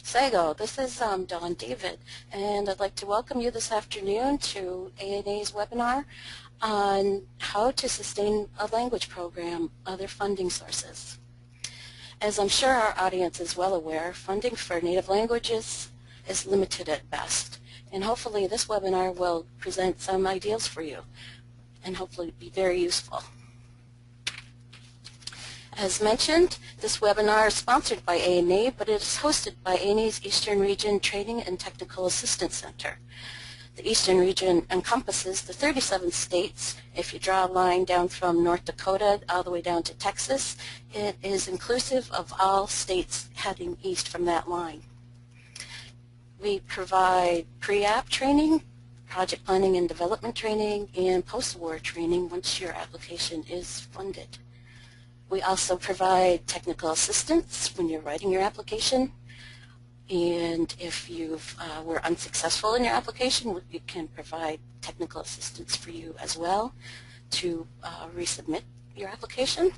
Sego, this is Dawn David, and I'd like to welcome you this afternoon to ANA's webinar on how to sustain a language program, other funding sources. As I'm sure our audience is well aware, funding for native languages is limited at best, and hopefully this webinar will present some ideas for you and hopefully be very useful. As mentioned, this webinar is sponsored by ANA, but it is hosted by ANA's Eastern Region Training and Technical Assistance Center. The Eastern Region encompasses the 37 states. If you draw a line down from North Dakota all the way down to Texas, it is inclusive of all states heading east from that line. We provide pre-app training, project planning and development training, and post-award training once your application is funded. We also provide technical assistance when you're writing your application, and if you were unsuccessful in your application, we can provide technical assistance for you as well to resubmit your application.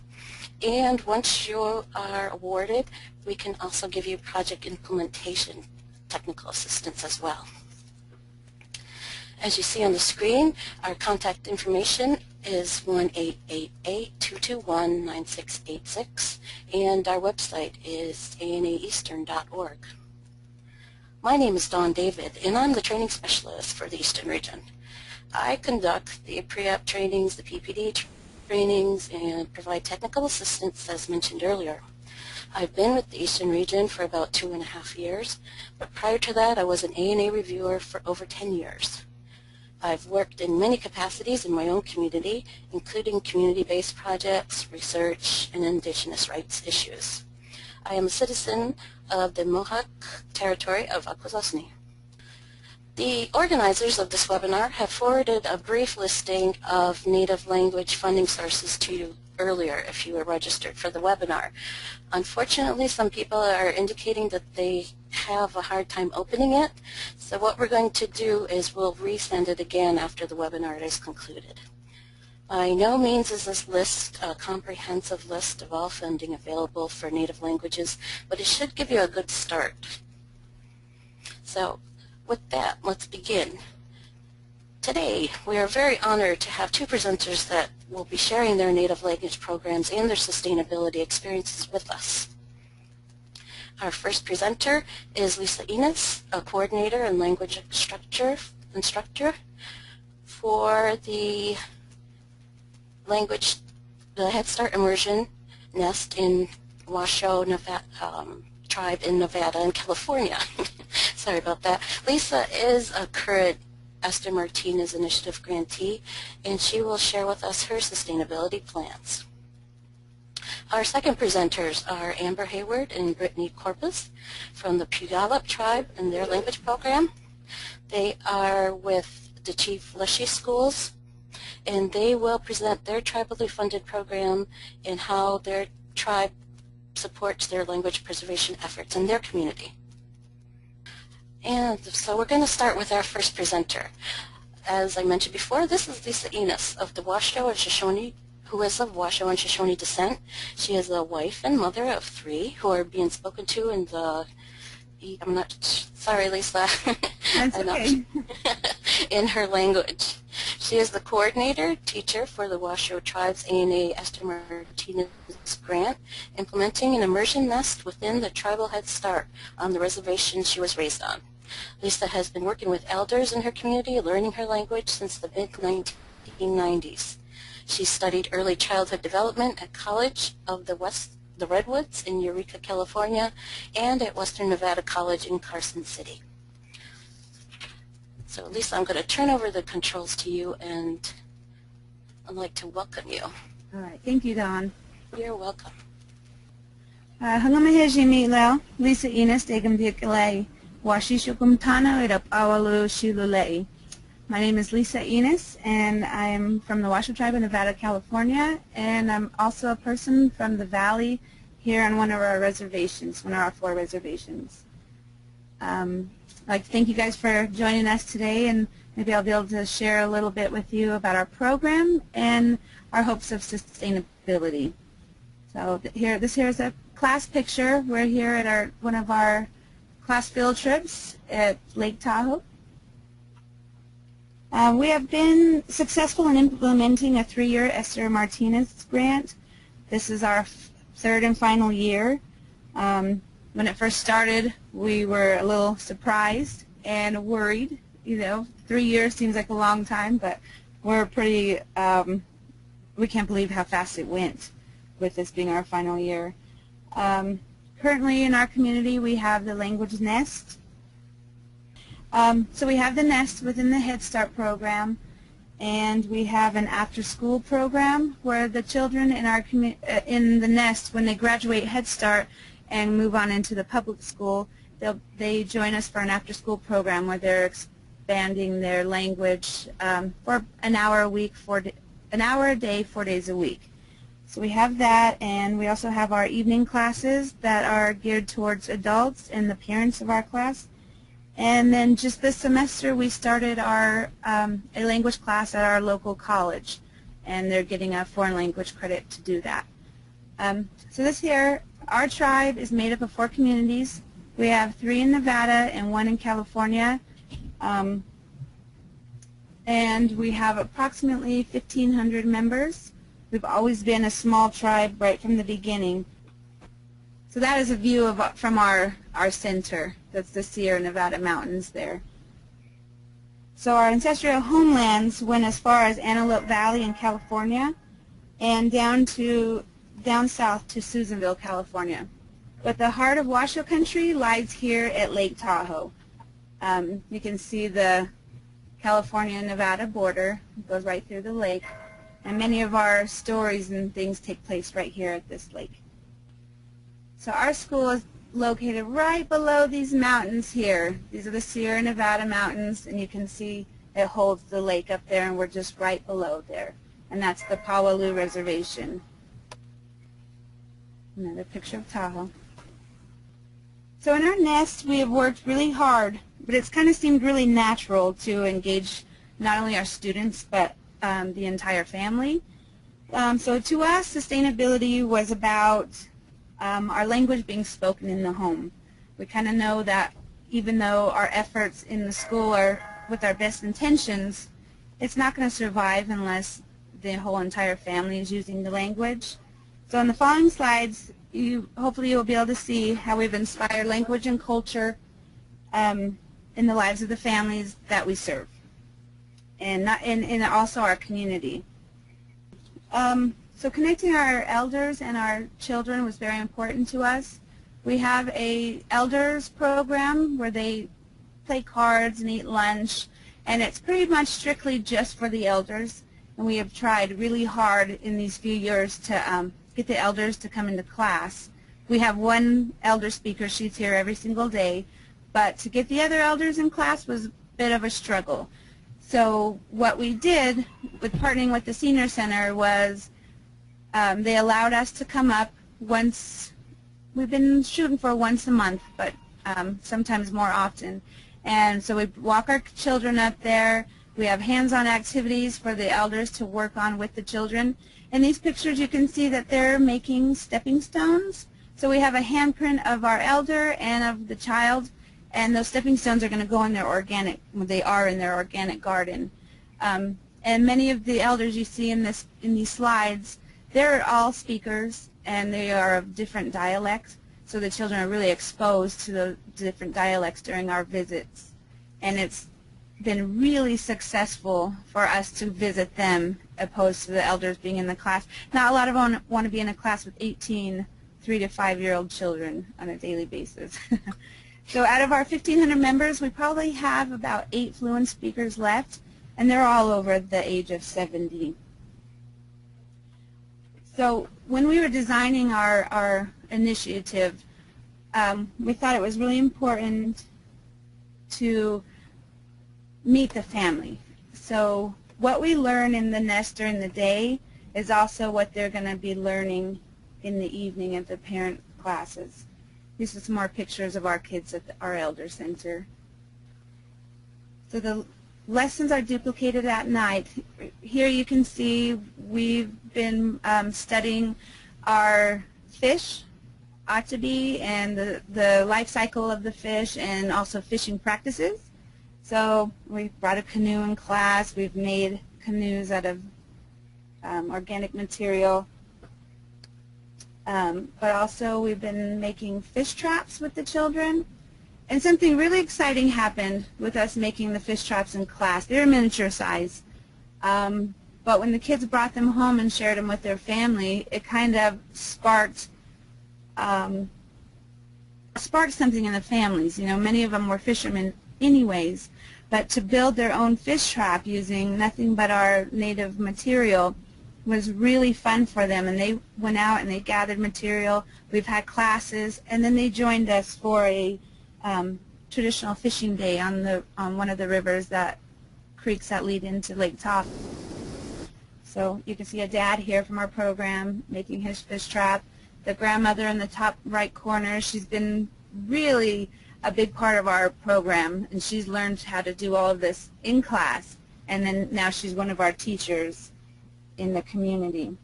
And once you are awarded, we can also give you project implementation technical assistance as well. As you see on the screen, our contact information is 1-888-221-9686, and our website is anaeastern.org. My name is Dawn David, and I'm the training specialist for the Eastern Region. I conduct the pre-app trainings, the PPD trainings, and provide technical assistance as mentioned earlier. I've been with the Eastern Region for about 2.5 years, but prior to that I was an ANA reviewer for over 10 years. I've worked in many capacities in my own community, including community-based projects, research, and Indigenous rights issues. I am a citizen of the Mohawk territory of Akwesasne. The organizers of this webinar have forwarded a brief listing of native language funding sources to you earlier if you were registered for the webinar. Unfortunately, some people are indicating that they have a hard time opening it, so what we're going to do is we'll resend it again after the webinar is concluded. By no means is this list a comprehensive list of all funding available for native languages, but it should give you a good start. So with that, let's begin. Today, we are very honored to have two presenters that will be sharing their native language programs and their sustainability experiences with us. Our first presenter is Lisa Enos, a coordinator and language instructor for the Head Start Immersion Nest in Washoe tribe in Nevada and California. Sorry about that. Lisa is a current Esther Martinez Initiative grantee, and she will share with us her sustainability plans. Our second presenters are Amber Hayward and Brittany Corpus from the Puyallup tribe and their language program. They are with the txWalšucid schools, and they will present their tribally funded program and how their tribe supports their language preservation efforts in their community. And so we're going to start with our first presenter. As I mentioned before, this is Lisa Enos of the Washoe and Shoshone, who is of Washoe and Shoshone descent. She is a wife and mother of 3 who are being spoken to in the, I'm not, sorry Lisa, That's okay. in her language. She is the coordinator, teacher for the Washoe Tribe's ANA Esther Martinez grant, implementing an immersion nest within the tribal Head Start on the reservation she was raised on. Lisa has been working with elders in her community, learning her language since the mid-1990s. She studied early childhood development at College of the Redwoods in Eureka, California, and at Western Nevada College in Carson City. So Lisa, I'm going to turn over the controls to you, and I'd like to welcome you. All right. Thank you, Dawn. You're welcome. Lisa Enos, My name is Lisa Enos, and I'm from the Washoe Tribe in Nevada, California, and I'm also a person from the Valley here on one of our reservations, one of our 4 reservations. I'd like to thank you guys for joining us today, and maybe I'll be able to share a little bit with you about our program and our hopes of sustainability. So this here is a class picture. We're here at one of our class field trips at Lake Tahoe. We have been successful in implementing a 3-year Esther Martinez grant. This is our third and final year. When it first started, we were a little surprised and worried. 3 years seems like a long time, but we're pretty, we can't believe how fast it went with this being our final year. Currently in our community we have the language nest. So we have the nest within the Head Start program, and we have an after-school program where the children in our in the nest, when they graduate Head Start and move on into the public school, they join us for an after-school program where they're expanding their language for an hour a week, an hour a day, 4 days a week. So we have that, and we also have our evening classes that are geared towards adults and the parents of our class. And then just this semester we started our a language class at our local college, and they're getting a foreign language credit to do that. So this year our tribe is made up of 4 communities. We have 3 in Nevada and 1 in California, and we have approximately 1,500 members. We've always been a small tribe right from the beginning. So that is a view from our center. That's the Sierra Nevada mountains there. So our ancestral homelands went as far as Antelope Valley in California and down south to Susanville, California. But the heart of Washoe country lies here at Lake Tahoe. You can see the California-Nevada border. It goes right through the lake. And many of our stories and things take place right here at this lake. So our school is located right below these mountains here. These are the Sierra Nevada mountains, and you can see it holds the lake up there, and we're just right below there. And that's the Powaloo Reservation. Another picture of Tahoe. So in our nest we have worked really hard, but it's kind of seemed really natural to engage not only our students but the entire family. So to us, sustainability was about our language being spoken in the home. We kind of know that even though our efforts in the school are with our best intentions, it's not going to survive unless the whole entire family is using the language. So in the following slides, hopefully you'll be able to see how we've inspired language and culture in the lives of the families that we serve, and also our community. So connecting our elders and our children was very important to us. We have a elders program where they play cards and eat lunch, and it's pretty much strictly just for the elders. And we have tried really hard in these few years to get the elders to come into class. We have 1 elder speaker. She's here every single day, but to get the other elders in class was a bit of a struggle. So what we did with partnering with the Senior Center was they allowed us to come up once. We've been shooting for once a month, but sometimes more often. And so we walk our children up there. We have hands-on activities for the elders to work on with the children. In these pictures you can see that they're making stepping stones. So we have a handprint of our elder and of the child, and those stepping stones are going to go in their organic, they are in their organic garden. And many of the elders you see in these slides, they're all speakers, and they are of different dialects, so the children are really exposed to the different dialects during our visits. And it's been really successful for us to visit them opposed to the elders being in the class. Not a lot of them want to be in a class with 18 3- to 5-year-old children on a daily basis. So out of our 1,500 members, we probably have about 8 fluent speakers left, and they're all over the age of 70. So when we were designing our initiative, we thought it was really important to meet the family. So what we learn in the nest during the day is also what they're going to be learning in the evening at the parent classes. These are some more pictures of our kids at our Elder Center. So the lessons are duplicated at night. Here you can see we've been studying our fish, ought to be, and the life cycle of the fish, and also fishing practices. So we brought a canoe in class. We've made canoes out of organic material. But also we've been making fish traps with the children. And something really exciting happened with us making the fish traps in class. They're miniature size. But when the kids brought them home and shared them with their family, it kind of sparked something in the families. You know, many of them were fishermen anyways. But to build their own fish trap using nothing but our native material was really fun for them, and they went out and they gathered material. We've had classes, and then they joined us for a traditional fishing day on one of the rivers, creeks that lead into Lake Tahoe. So you can see a dad here from our program making his fish trap. The grandmother in the top right corner, she's been really a big part of our program, and she's learned how to do all of this in class, and then now she's one of our teachers in the community.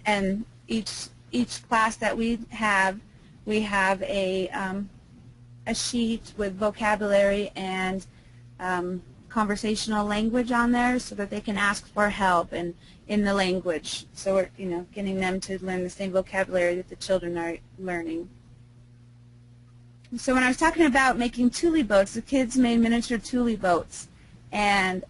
And each class that we have a sheet with vocabulary and conversational language on there so that they can ask for help and in the language. So we're getting them to learn the same vocabulary that the children are learning. So when I was talking about making tule boats, the kids made miniature tule boats, and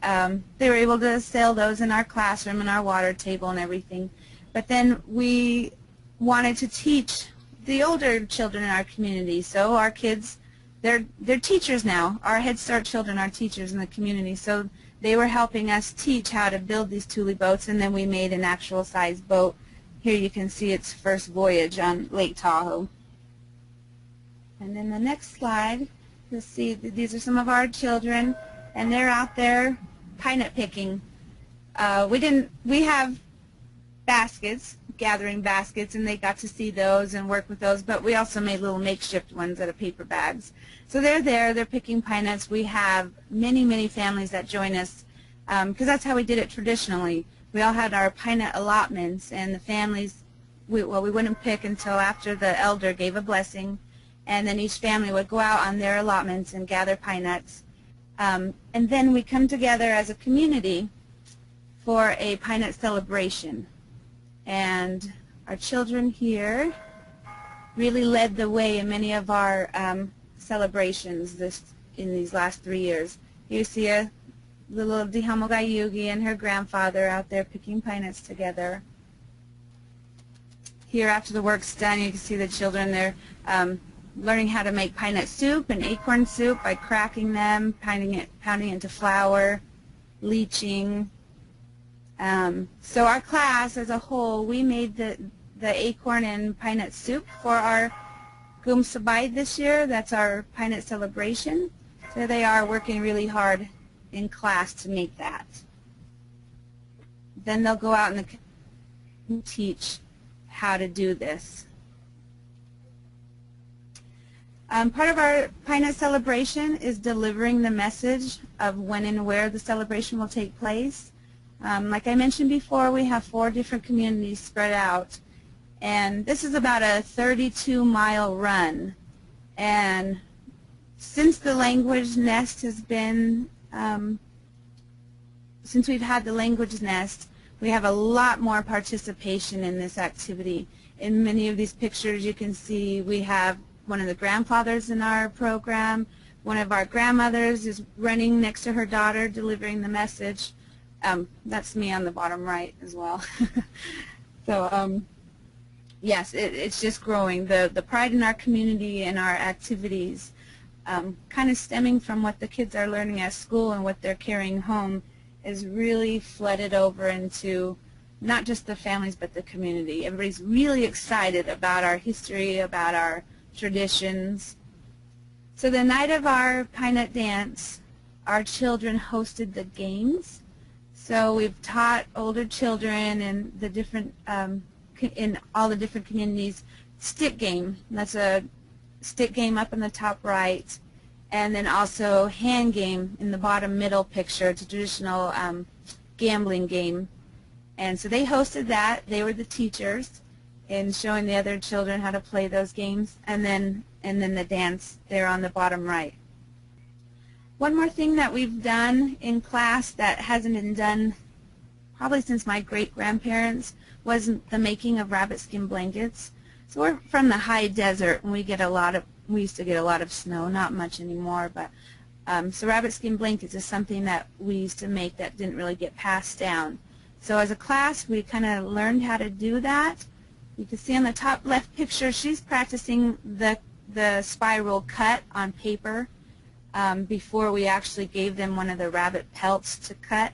they were able to sail those in our classroom and our water table and everything. But then we wanted to teach the older children in our community. So our kids, they're teachers now. Our Head Start children are teachers in the community. So they were helping us teach how to build these tule boats, and then we made an actual size boat. Here you can see its first voyage on Lake Tahoe. And then the next slide, you'll see that these are some of our children, and they're out there pine nut picking. We have baskets, gathering baskets, and they got to see those and work with those, but we also made little makeshift ones out of paper bags. So they're there, they're picking pine nuts. We have many, many families that join us because that's how we did it traditionally. We all had our pine nut allotments, and the families, we wouldn't pick until after the elder gave a blessing, and then each family would go out on their allotments and gather pine nuts. And then we come together as a community for a pine nut celebration. And our children here really led the way in many of our celebrations in these last 3 years. You see a little Dihamogayugi and her grandfather out there picking pine nuts together. Here, after the work's done, you can see the children there learning how to make pine nut soup and acorn soup by cracking them, pounding it into flour, leaching. So our class as a whole, we made the acorn and pine nut soup for our Gum Sabay this year. That's our pine nut celebration. So they are working really hard in class to make that. Then they'll go out and teach how to do this. Part of our pine nut celebration is delivering the message of when and where the celebration will take place. Like I mentioned before, we have 4 different communities spread out, and this is about a 32-mile run. And since the language nest has been, since we've had the language nest, we have a lot more participation in this activity. In many of these pictures you can see we have one of the grandfathers in our program. One of our grandmothers is running next to her daughter delivering the message. That's me on the bottom right as well. So yes, it's just growing. The pride in our community and our activities, kind of stemming from what the kids are learning at school and what they're carrying home, is really flooded over into not just the families but the community. Everybody's really excited about our history, about our traditions. So the night of our pine nut dance, our children hosted the games. So we've taught older children in the different, in all the different communities, stick game. That's a stick game up in the top right, and then also hand game in the bottom middle picture. It's a traditional gambling game. And so they hosted that. They were the teachers. and showing the other children how to play those games, and then the dance there on the bottom right. One more thing that we've done in class that hasn't been done probably since my great-grandparents was the making of rabbit skin blankets. So we're from the high desert, and we used to get a lot of snow, not much anymore, but so rabbit skin blankets is something that we used to make that didn't really get passed down. So as a class, we kind of learned how to do that. You can see on the top left picture, she's practicing the spiral cut on paper before we actually gave them one of the rabbit pelts to cut.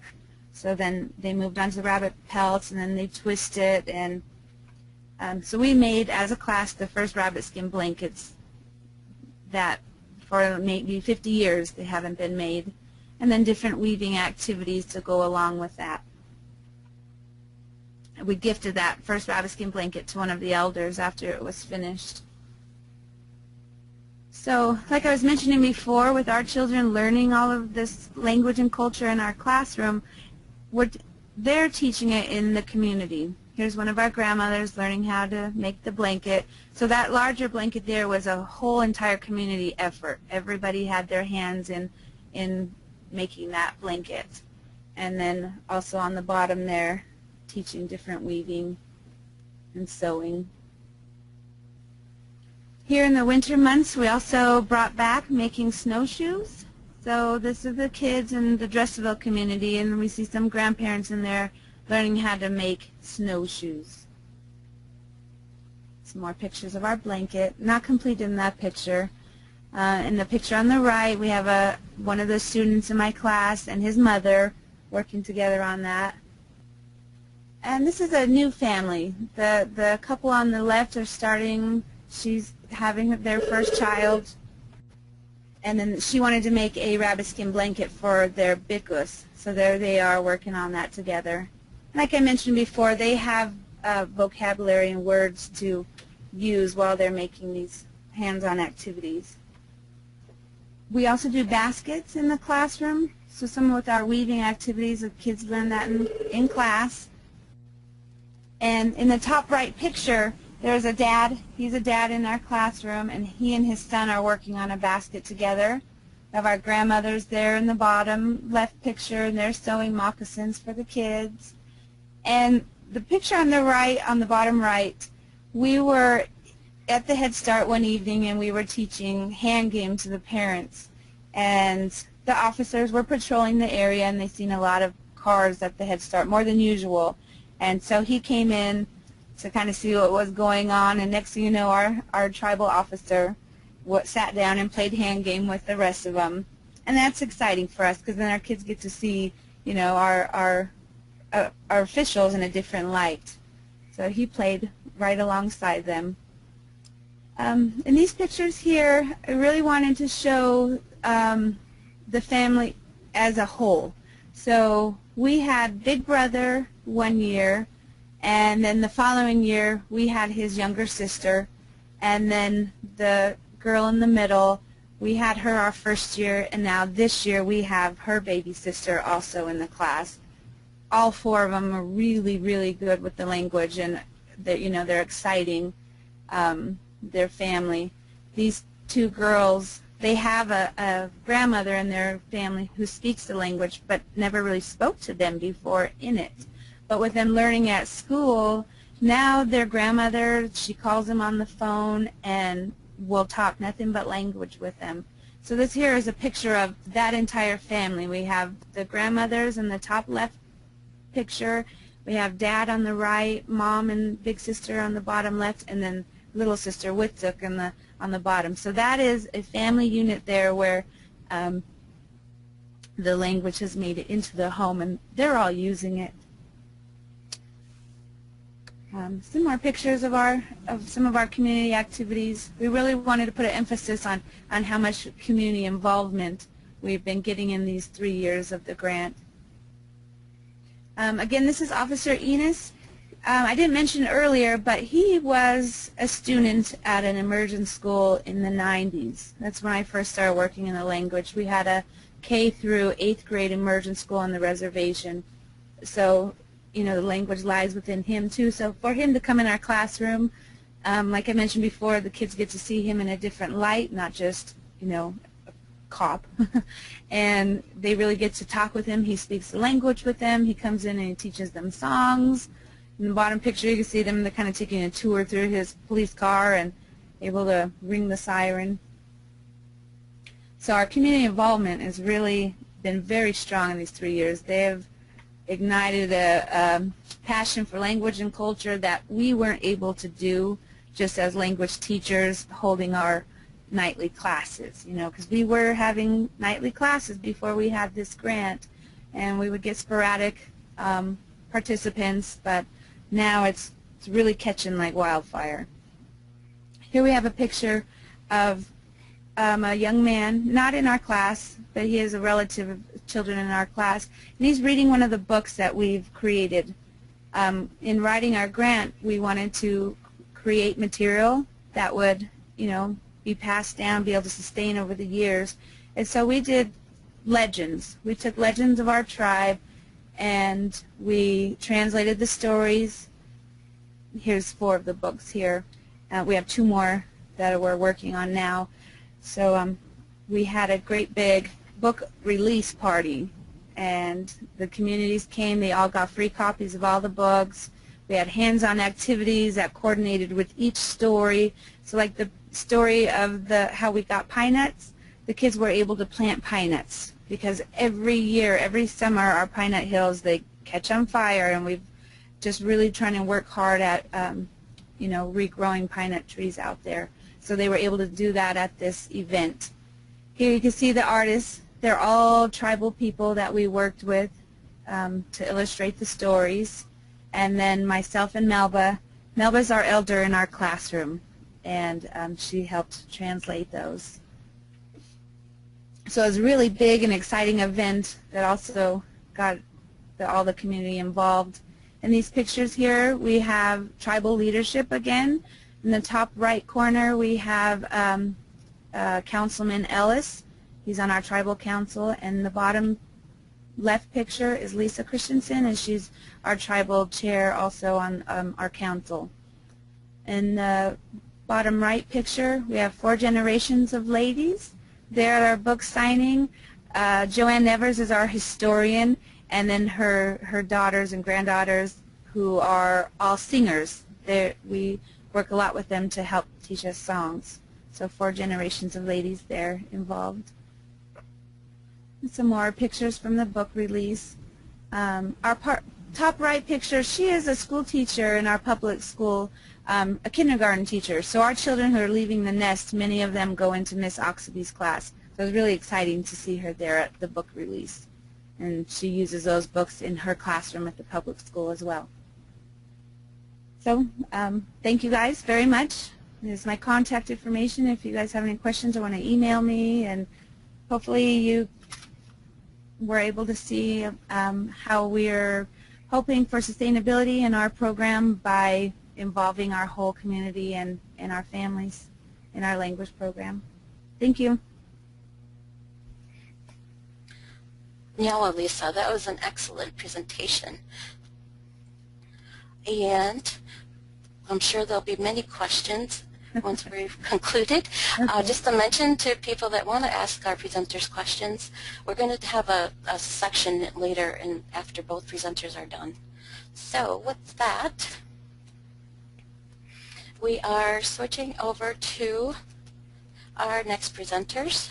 So then they moved on to the rabbit pelts, and then they twist it, and so we made, as a class, the first rabbit skin blankets that for maybe 50 years they haven't been made, and then different weaving activities to go along with that. We gifted that first rabbit skin blanket to one of the elders after it was finished. So, like I was mentioning before, with our children learning all of this language and culture in our classroom, they're teaching it in the community. Here's one of our grandmothers learning how to make the blanket. So that larger blanket there was a whole entire community effort. Everybody had their hands in making that blanket. And then also on the bottom there, teaching different weaving and sewing. Here in the winter months, we also brought back making snowshoes. So this is the kids in the Dressville community, and we see some grandparents in there learning how to make snowshoes. Some more pictures of our blanket, not complete in that picture. In the picture on the right, we have one of the students in my class and his mother working together on that. And this is a new family. The couple on the left are starting, she's having their first child, and then she wanted to make a rabbit skin blanket for their bickus. So there they are working on that together. Like I mentioned before, they have vocabulary and words to use while they're making these hands-on activities. We also do baskets in the classroom. So some with our weaving activities, the kids learn that in class. And in the top right picture, there's a dad. He's a dad in our classroom, and he and his son are working on a basket together. We have our grandmothers there in the bottom left picture, and they're sewing moccasins for the kids. And the picture on the right, on the bottom right, we were at the Head Start one evening, and we were teaching hand game to the parents. And the officers were patrolling the area, and they seen a lot of cars at the Head Start, more than usual. And so he came in to kind of see what was going on, and next thing you know, our tribal officer sat down and played hand game with the rest of them. And that's exciting for us, because then our kids get to see, you know, our officials in a different light. So he played right alongside them. In these pictures here, I really wanted to show the family as a whole. So we had Big Brother one year, and then the following year we had his younger sister, and then the girl in the middle, we had her our first year, and now this year we have her baby sister also in the class. All four of them are really, really good with the language, and they're exciting their family. These two girls, they have a grandmother in their family who speaks the language but never really spoke to them before in it. But with them learning at school, now their grandmother, she calls them on the phone and will talk nothing but language with them. So this here is a picture of that entire family. We have the grandmothers in the top left picture. We have Dad on the right, Mom and Big Sister on the bottom left, and then little sister Witzook on the bottom. So that is a family unit there where the language has made it into the home, and they're all using it. Some more pictures of some of our community activities. We really wanted to put an emphasis on how much community involvement we've been getting in these 3 years of the grant. Again, this is Officer Enos. I didn't mention earlier, but he was a student at an immersion school in the 90s. That's when I first started working in the language. We had a K through 8th grade immersion school on the reservation. So you know, the language lies within him too. So for him to come in our classroom, like I mentioned before, the kids get to see him in a different light, not just, you know, a cop. And they really get to talk with him. He speaks the language with them. He comes in and he teaches them songs. In the bottom picture you can see them, they're kind of taking a tour through his police car and able to ring the siren. So our community involvement has really been very strong in these 3 years. They have ignited a passion for language and culture that we weren't able to do just as language teachers holding our nightly classes, you know, because we were having nightly classes before we had this grant, and we would get sporadic participants, but now it's really catching like wildfire. Here we have a picture of a young man, not in our class, but he is a relative of children in our class, and he's reading one of the books that we've created. In writing our grant, we wanted to create material that would, you know, be passed down, be able to sustain over the years, and so we did legends. We took legends of our tribe and we translated the stories. Here's 4 of the books here. We have 2 more that we're working on now. So we had a great big book release party, and the communities came. They all got free copies of all the books. We had hands-on activities that coordinated with each story. So like the story of how we got pine nuts, the kids were able to plant pine nuts because every year, every summer, our pine nut hills, they catch on fire, and we've just really trying to work hard at you know, regrowing pine nut trees out there. So they were able to do that at this event. Here you can see the artists. They're all tribal people that we worked with to illustrate the stories. And then myself and Melba. Melba's our elder in our classroom, and she helped translate those. So it was a really big and exciting event that also got all the community involved. In these pictures here, we have tribal leadership again. In the top right corner, we have Councilman Ellis. He's on our tribal council. And the bottom left picture is Lisa Christensen, and she's our tribal chair also on our council. In the bottom right picture, we have 4 generations of ladies. They're at our book signing. Joanne Nevers is our historian, and then her daughters and granddaughters, who are all singers. We work a lot with them to help teach us songs. So 4 generations of ladies there involved. And some more pictures from the book release. Our top right picture, she is a school teacher in our public school, a kindergarten teacher. So our children who are leaving the nest, many of them go into Miss Oxaby's class. So it was really exciting to see her there at the book release. And she uses those books in her classroom at the public school as well. So thank you guys very much. This is my contact information. If you guys have any questions or want to email me, and hopefully you were able to see how we're hoping for sustainability in our program by involving our whole community and our families in our language program. Thank you. Yeah, Lisa, that was an excellent presentation. And I'm sure there'll be many questions once we've concluded. Okay. Just to mention to people that want to ask our presenters questions, we're going to have a section later and after both presenters are done. So with that, we are switching over to our next presenters.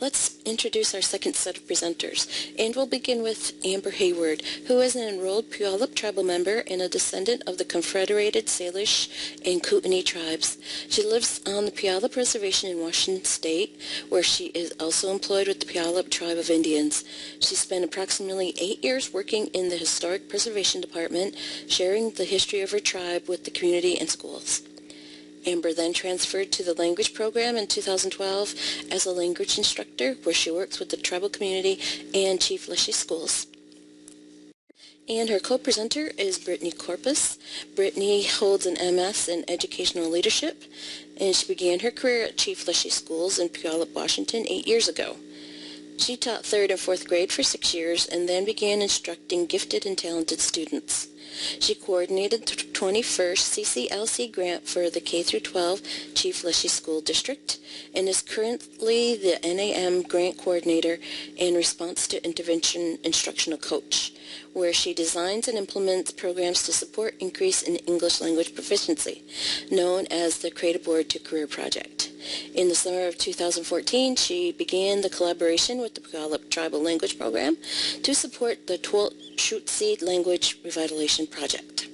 Let's introduce our second set of presenters, and we'll begin with Amber Hayward, who is an enrolled Puyallup tribal member and a descendant of the Confederated Salish and Kootenai tribes. She lives on the Puyallup Reservation in Washington State, where she is also employed with the Puyallup Tribe of Indians. She spent approximately 8 years working in the Historic Preservation Department, sharing the history of her tribe with the community and schools. Amber then transferred to the language program in 2012 as a language instructor, where she works with the tribal community and Chief Leshy schools. And her co-presenter is Brittany Corpus. Brittany holds an MS in Educational Leadership, and she began her career at Chief Leshy Schools in Puyallup, Washington 8 years ago. She taught 3rd and 4th grade for 6 years and then began instructing gifted and talented students. She coordinated the 21st CCLC grant for the K-12 Chief Leshy School District and is currently the NAM grant coordinator and response to intervention instructional coach, where she designs and implements programs to support increase in English language proficiency, known as the Create-A-Board to Career Project. In the summer of 2014, she began the collaboration with the Puyallup Tribal Language Program to support the txWalšucid Language Revitalization Project.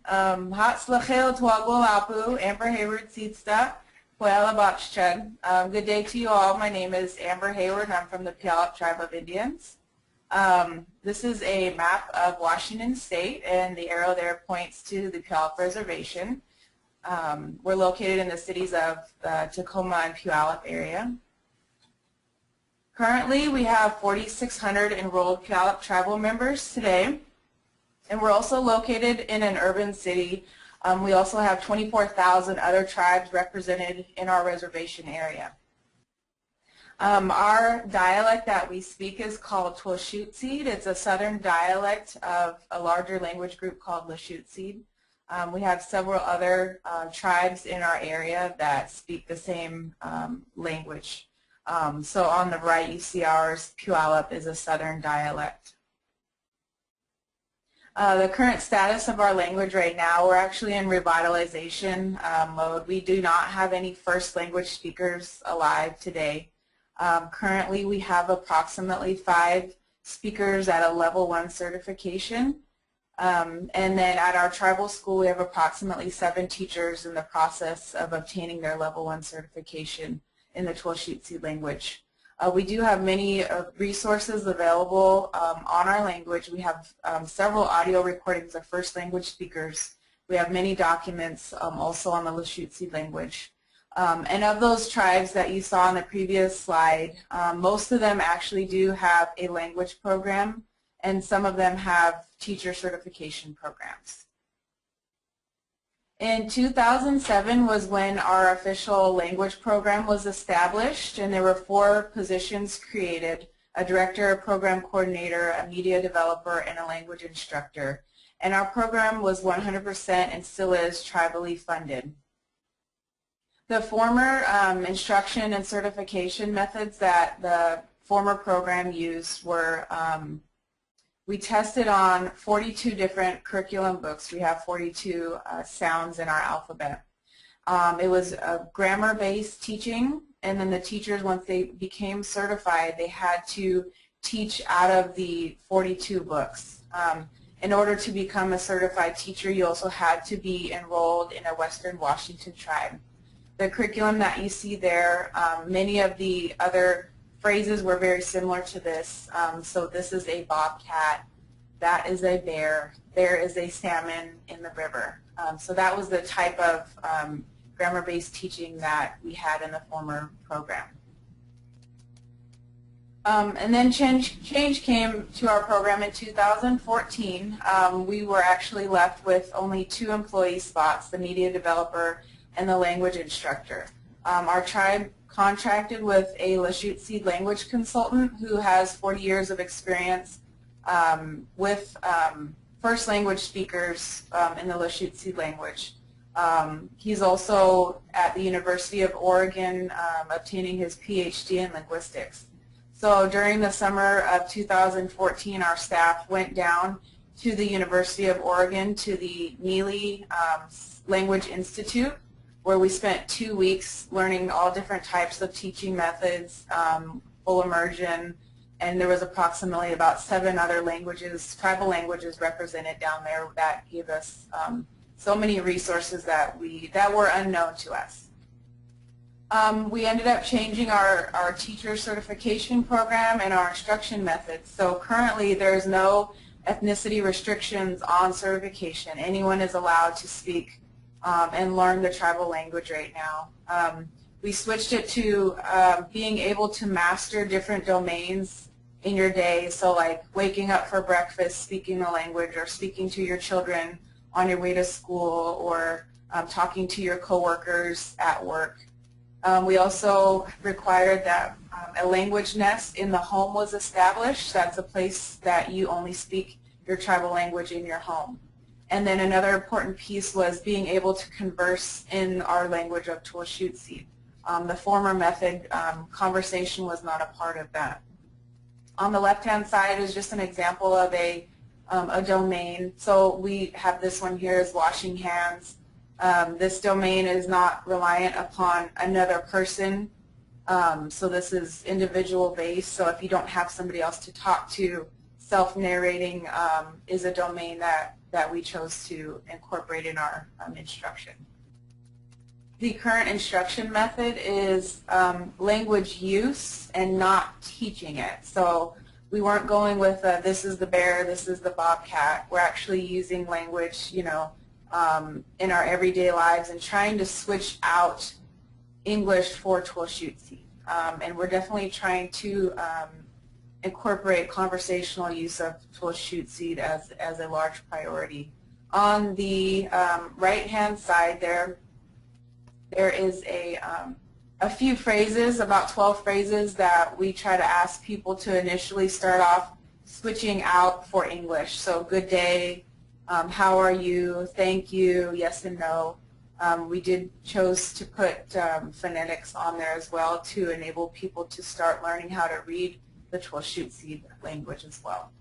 Hatzlachel Twago Amber Hayward Seedsta, txWalšucid. Good day to you all. My name is Amber Hayward and I'm from the Puyallup Tribe of Indians. This is a map of Washington State, and the arrow there points to the Puyallup Reservation. We're located in the cities of the Tacoma and Puyallup area. Currently, we have 4,600 enrolled Puyallup tribal members today, and we're also located in an urban city. We also have 24,000 other tribes represented in our reservation area. Our dialect that we speak is called txWalšucid. It's a southern dialect of a larger language group called Lushootseed. We have several other tribes in our area that speak the same language. So on the right you see ours, Puyallup, is a southern dialect. The current status of our language right now, we're actually in revitalization mode. We do not have any first language speakers alive today. Currently we have approximately 5 speakers at a level 1 certification. And then at our tribal school we have approximately 7 teachers in the process of obtaining their level 1 certification in the txWalšucid language. We do have many resources available on our language. We have several audio recordings of first language speakers. We have many documents also on the Lushootseed language. And of those tribes that you saw on the previous slide, most of them actually do have a language program, and some of them have teacher certification programs. In 2007 was when our official language program was established, and there were 4 positions created: a director, a program coordinator, a media developer, and a language instructor. And our program was 100% and still is tribally funded. The former instruction and certification methods that the former program used were we tested on 42 different curriculum books. We have 42 sounds in our alphabet. It was a grammar-based teaching, and then the teachers, once they became certified, they had to teach out of the 42 books. In order to become a certified teacher, you also had to be enrolled in a Western Washington tribe. The curriculum that you see there, many of the other phrases were very similar to this. So this is a bobcat, that is a bear, there is a salmon in the river. So that was the type of grammar-based teaching that we had in the former program. And then change came to our program in 2014. We were actually left with only 2 employee spots, the media developer and the language instructor. Our tribe contracted with a Lushootseed language consultant who has 40 years of experience with first language speakers in the Lushootseed language. He's also at the University of Oregon obtaining his PhD in linguistics. So during the summer of 2014, our staff went down to the University of Oregon to the Neely Language Institute, where we spent 2 weeks learning all different types of teaching methods, full immersion, and there was approximately about 7 other languages, tribal languages represented down there that gave us so many resources that were unknown to us. We ended up changing our teacher certification program and our instruction methods. So currently there's no ethnicity restrictions on certification. Anyone is allowed to speak and learn the tribal language right now. We switched it to being able to master different domains in your day, so like waking up for breakfast, speaking the language, or speaking to your children on your way to school, or talking to your coworkers at work. We also required that a language nest in the home was established. That's a place that you only speak your tribal language in your home. And then another important piece was being able to converse in our language of txWalšucid. The former method, conversation was not a part of that. On the left-hand side is just an example of a domain. So we have this one here is washing hands. This domain is not reliant upon another person. So this is individual based. So if you don't have somebody else to talk to, self-narrating is a domain that we chose to incorporate in our instruction. The current instruction method is language use and not teaching it. So we weren't going with this is the bear, this is the bobcat. We're actually using language, you know, in our everyday lives and trying to switch out English for txWalšucid. And we're definitely trying to incorporate conversational use of txWalšucid as a large priority. On the right-hand side there is a few phrases, about 12 phrases that we try to ask people to initially start off switching out for English. So good day, how are you, thank you, yes and no. We did chose to put phonetics on there as well to enable people to start learning how to read the txWalšucid language as well.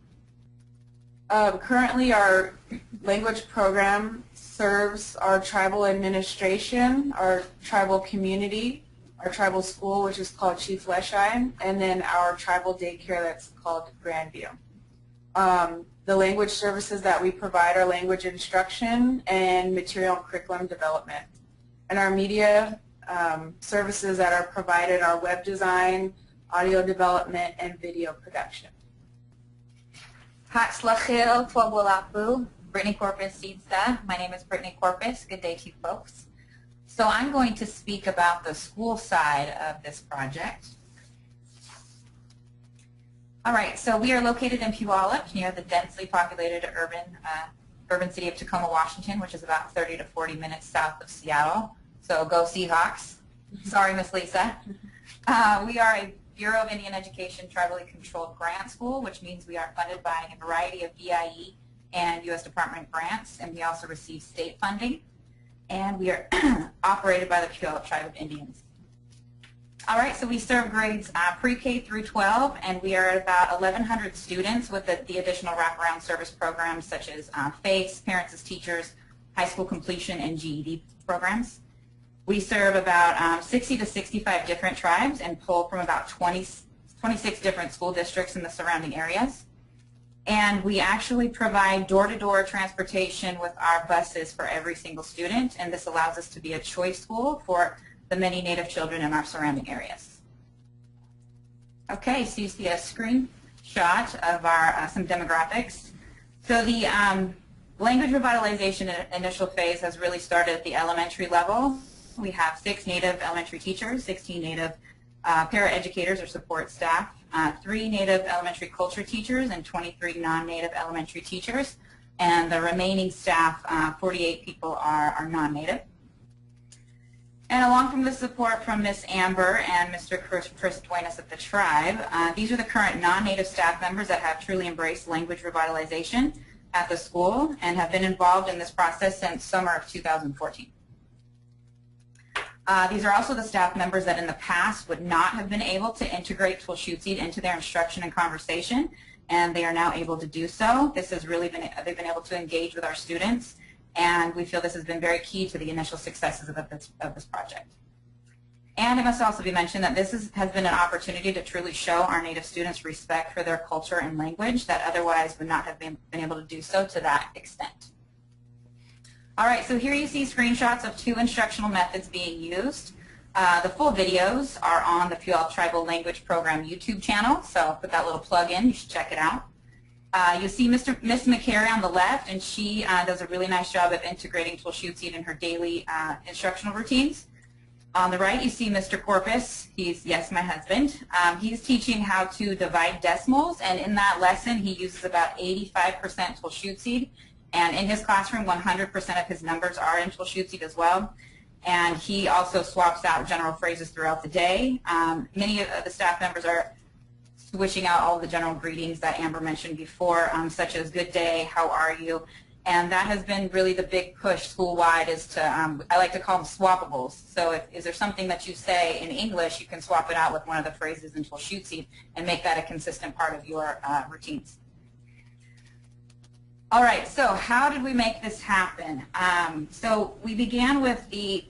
Currently our language program serves our tribal administration, our tribal community, our tribal school, which is called txWalšucid, and then our tribal daycare that's called Grandview. The language services that we provide are language instruction and material and curriculum development. And our media services that are provided are web design, audio development, and video production. Hatzlachil txWalšucid, Brittany Corpus Seedsta. My name is Brittany Corpus. Good day to you folks. So I'm going to speak about the school side of this project. All right, so we are located in Puyallup, near the densely populated urban city of Tacoma, Washington, which is about 30 to 40 minutes south of Seattle. So go Seahawks. Sorry, Miss Lisa. We are a Bureau of Indian Education tribally controlled grant school, which means we are funded by a variety of BIE and U.S. Department grants, and we also receive state funding. And we are operated by the Puyallup Tribe of Indians. All right, so we serve grades pre-K through 12, and we are at about 1,100 students with the additional wraparound service programs such as FACE, Parents as Teachers, High School Completion, and GED programs. We serve about 60 to 65 different tribes and pull from about 26 different school districts in the surrounding areas. And we actually provide door-to-door transportation with our buses for every single student, and this allows us to be a choice school for the many Native children in our surrounding areas. Okay, so you see a screenshot of our some demographics. So the language revitalization initial phase has really started at the elementary level. We have 6 Native elementary teachers, 16 Native paraeducators or support staff, 3 Native elementary culture teachers, and 23 non-Native elementary teachers. And the remaining staff, 48 people, are non-Native. And along from the support from Ms. Amber and Mr. Chris Duenas at the tribe, these are the current non-Native staff members that have truly embraced language revitalization at the school and have been involved in this process since summer of 2014. These are also the staff members that in the past would not have been able to integrate txWalšucid into their instruction and conversation, and they are now able to do so. This has really been, they've been able to engage with our students, and we feel this has been very key to the initial successes of this project. And it must also be mentioned that this has been an opportunity to truly show our Native students respect for their culture and language that otherwise would not have been able to do so to that extent. All right, so here you see screenshots of 2 instructional methods being used. The full videos are on the Puyallup Tribal Language Program YouTube channel, so I'll put that little plug in. You should check it out. You'll see Miss McCary on the left, and she does a really nice job of integrating txWalšucid in her daily instructional routines. On the right, you see Mr. Corpus. He's, yes, my husband. He's teaching how to divide decimals, and in that lesson, he uses about 85% txWalšucid. And in his classroom, 100% of his numbers are in txWalšucid as well. and he also swaps out general phrases throughout the day. Many of the staff members are switching out all of the general greetings that Amber mentioned before, such as good day, how are you, and that has been really the big push school-wide is to, I like to call them swappables. So is there something that you say in English, you can swap it out with one of the phrases in txWalšucid and make that a consistent part of your routines. All right, so how did we make this happen? So we began with the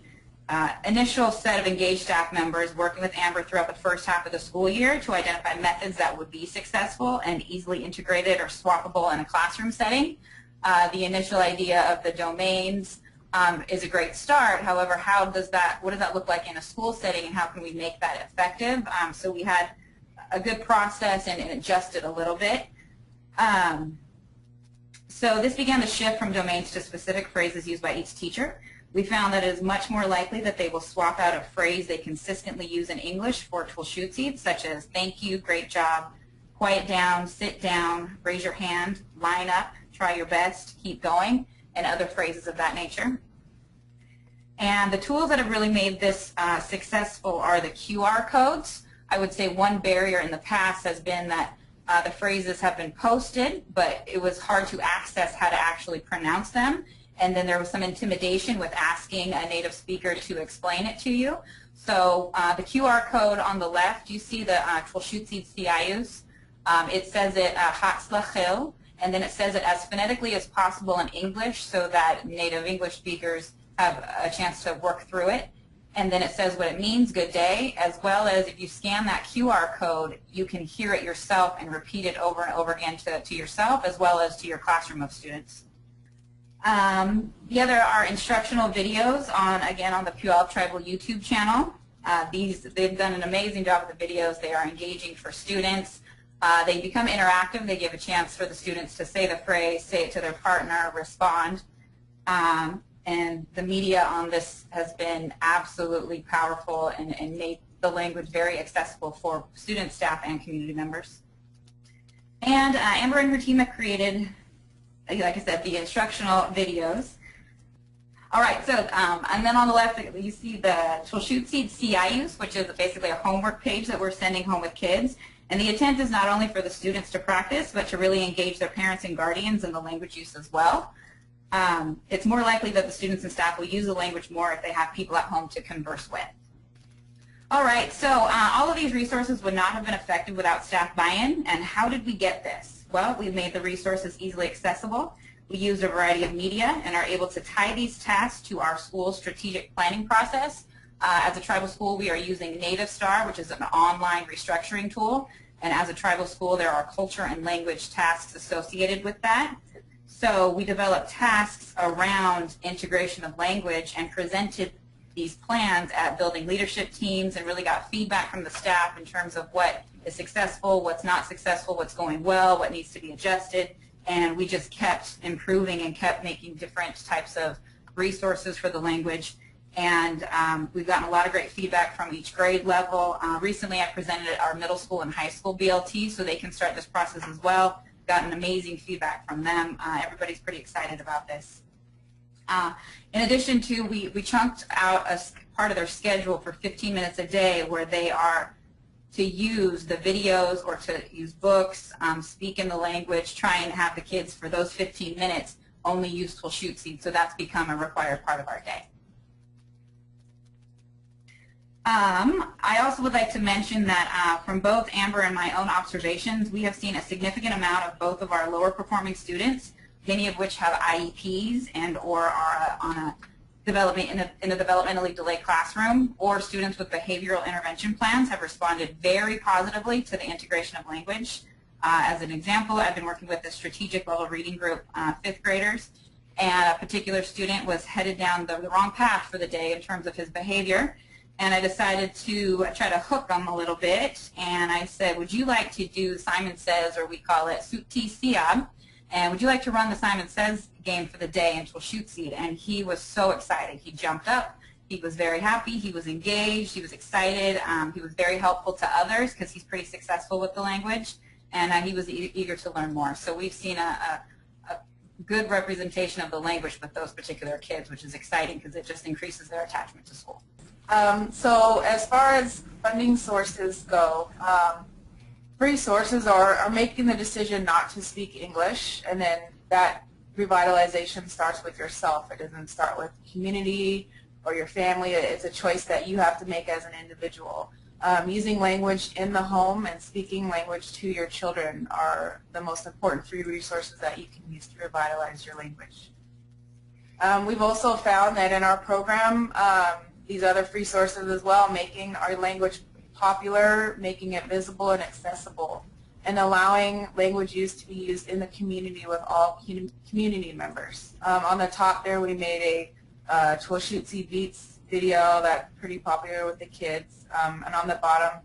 initial set of engaged staff members working with Amber throughout the first half of the school year to identify methods that would be successful and easily integrated or swappable in a classroom setting. The initial idea of the domains is a great start. However, what does that look like in a school setting, and how can we make that effective? So we had a good process and adjusted a little bit. So this began to shift from domains to specific phrases used by each teacher. We found that it is much more likely that they will swap out a phrase they consistently use in English for txWalšucid, such as thank you, great job, quiet down, sit down, raise your hand, line up, try your best, keep going, and other phrases of that nature. And the tools that have really made this successful are the QR codes. I would say one barrier in the past has been that the phrases have been posted, but it was hard to access how to actually pronounce them. And then there was some intimidation with asking a native speaker to explain it to you. So the QR code on the left, you see the txWalšucid CIUs. It says it Hatzlachil, and then it says it as phonetically as possible in English so that native English speakers have a chance to work through it. And then it says what it means, good day, as well as if you scan that QR code, you can hear it yourself and repeat it over and over again to yourself as well as to your classroom of students. The other are instructional videos again on the Puyallup Tribal YouTube channel. They've done an amazing job with the videos. They are engaging for students. They become interactive. They give a chance for the students to say the phrase, say it to their partner, respond. And the media on this has been absolutely powerful and made the language very accessible for students, staff, and community members. And Amber and her team have created, like I said, the instructional videos. All right, so and then on the left you see the txWalšucid CIUs, which is basically a homework page that we're sending home with kids. And the intent is not only for the students to practice, but to really engage their parents and guardians in the language use as well. It's more likely that the students and staff will use the language more if they have people at home to converse with. All right, so all of these resources would not have been effective without staff buy-in. And how did we get this? Well, we've made the resources easily accessible. We used a variety of media and are able to tie these tasks to our school's strategic planning process. As a tribal school, we are using NativeStar, which is an online restructuring tool. And as a tribal school, there are culture and language tasks associated with that. So we developed tasks around integration of language and presented these plans at building leadership teams and really got feedback from the staff in terms of what is successful, what's not successful, what's going well, what needs to be adjusted. And we just kept improving and kept making different types of resources for the language. And we've gotten a lot of great feedback from each grade level. Recently I presented at our middle school and high school BLT so they can start this process as well. Gotten amazing feedback from them. Everybody's pretty excited about this. In addition to, we chunked out a part of their schedule for 15 minutes a day where they are to use the videos or to use books, speak in the language, try and have the kids for those 15 minutes only use txWalšucid. So that's become a required part of our day. I also would like to mention that from both Amber and my own observations, we have seen a significant amount of both of our lower performing students, many of which have IEPs and or are on a in a developmentally delayed classroom, or students with behavioral intervention plans have responded very positively to the integration of language. As an example, I've been working with a strategic level reading group, 5th graders, and a particular student was headed down the wrong path for the day in terms of his behavior. And I decided to try to hook them a little bit, and I said, would you like to do Simon Says, or we call it Suti Siab, and would you like to run the Simon Says game for the day in txWalšucid? And he was so excited. He jumped up. He was very happy. He was engaged. He was excited. He was very helpful to others because he's pretty successful with the language, and he was eager to learn more. So we've seen a good representation of the language with those particular kids, which is exciting because it just increases their attachment to school. So as far as funding sources go, free sources are making the decision not to speak English, and then that revitalization starts with yourself. It doesn't start with community or your family. It's a choice that you have to make as an individual. Using language in the home and speaking language to your children are the most important free resources that you can use to revitalize your language. We've also found that in our program, these other free sources as well, making our language popular, making it visible and accessible, and allowing language use to be used in the community with all community members. On the top there, we made a txWalšucid Beats video that's pretty popular with the kids. And on the bottom,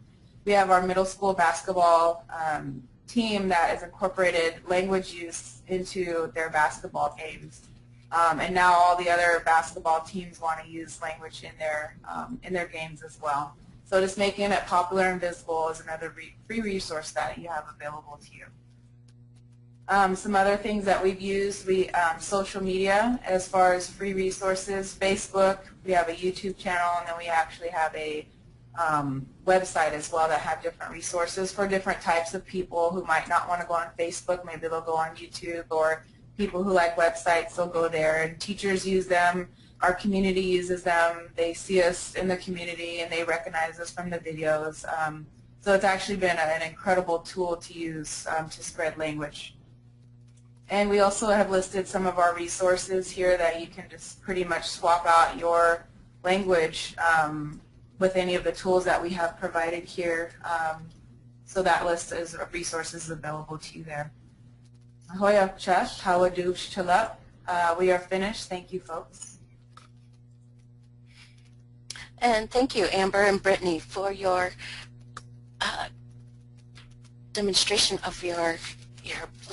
we have our middle school basketball team that has incorporated language use into their basketball games. And now all the other basketball teams want to use language in their games as well. So just making it popular and visible is another free resource that you have available to you. Some other things that we've used, social media as far as free resources, Facebook, we have a YouTube channel, and then we actually have a website as well that have different resources for different types of people who might not want to go on Facebook. Maybe they'll go on YouTube, or people who like websites, they'll go there, and teachers use them. Our community uses them. They see us in the community and they recognize us from the videos. So it's actually been an incredible tool to use to spread language. And we also have listed some of our resources here that you can just pretty much swap out your language with any of the tools that we have provided here. So that list of resources available to you there. Ahoy Chef, txWalšucid. We are finished. Thank you, folks. And thank you, Amber and Brittany, for your demonstration of your